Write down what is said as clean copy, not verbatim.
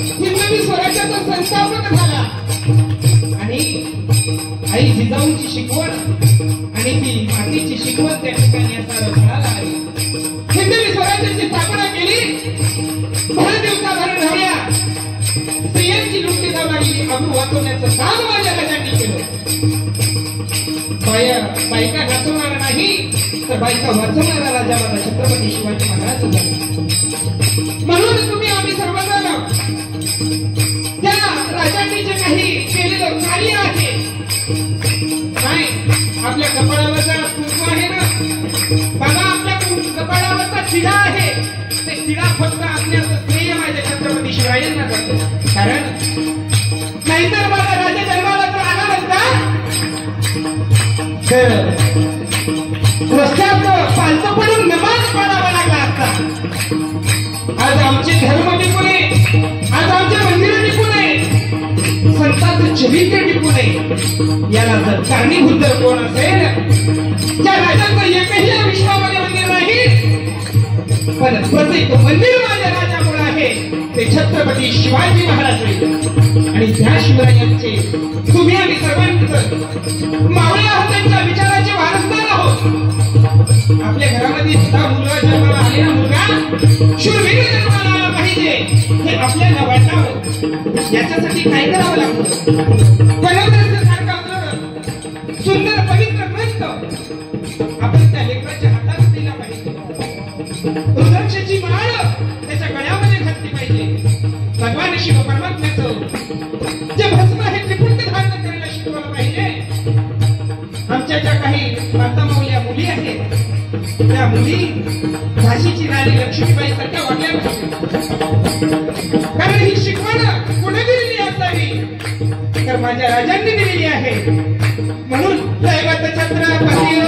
हिंदवी स्वराज्याचा संस्थापक झाला आणि आई जिजाऊंची शिकवण आणि ती मातीची शिकवण त्या ठिकाणी असा रचणाला आली. हिंदवी स्वराज्याची स्थापना केली. 10 दिवसाभर राहिल्या स्त्रियांची लुटी दाबाली अब्रू वाचवण्याचं काम माझ्या राजांनी केलं. बायका नाचवणार नाही तर बायका वाचवणारा राजा माझा छत्रपती शिवाजी महाराज झाला. म्हणून तुम्ही आम्ही सर्वजण त्या राजांनी जे काही केलेलं कार्य आहे नाही आपल्या कपाळावरचा कुंकू आहे ना बघा आपल्या कपाळावरचा शिडा आहे ते शिडा फक्त आपल्याचं श्रेय माझ्या छत्रपती शिवाजींना करतो. कारण नाहीतर माझा राजा जन्माला जर आला नसता तर रस्त्यात पालतं पडून नमाज पडावा लागला असता. आज आमचे धर्म टिकूने आज आमचे मंदिर टिकूने संतांचं चरित्र टिकूने याला जर कारणीभूत जर कोण असेल त्या राजाचं एकही या विश्वामध्ये मंदिर नाही पण प्रत्येक मंदिर माझ्या राजामुळे आहे ते छत्रपती शिवाजी महाराज आणि त्या शिवरायांचे तुम्ही आम्ही सर्वांचं मावळे आहोत त्यांच्या विचाराचे वारसदार आहोत. आपल्या घरामध्ये सुद्धा मुलगा जन्माला आलेला मुलगा शूरवीर जन्माला आला पाहिजे हे आपल्याला वाटावं. याच्यासाठी काय करावं लागतं. बनवण्यासारखा सुंदर पवित्र ग्रंथ आपण त्या लेकराच्या हातात दिला पाहिजे. रुद्राक्षाची माळ त्याच्या गळ्यामध्ये घातली पाहिजे. भगवान शिव परमात्म्याचं जे भस्म आहे ते कुंड धारण करायला शिकवलं पाहिजे. आमच्या ज्या काही मातामौल्या मुली आहेत त्या मुली झाशीची राणी लक्ष्मीबाई सारख्या वागल्या पाहिजे. कारण ही शिकवण कुणी दिलेली असावी तर माझ्या राजांनी दिलेली आहे. म्हणून दैवत छत्रपती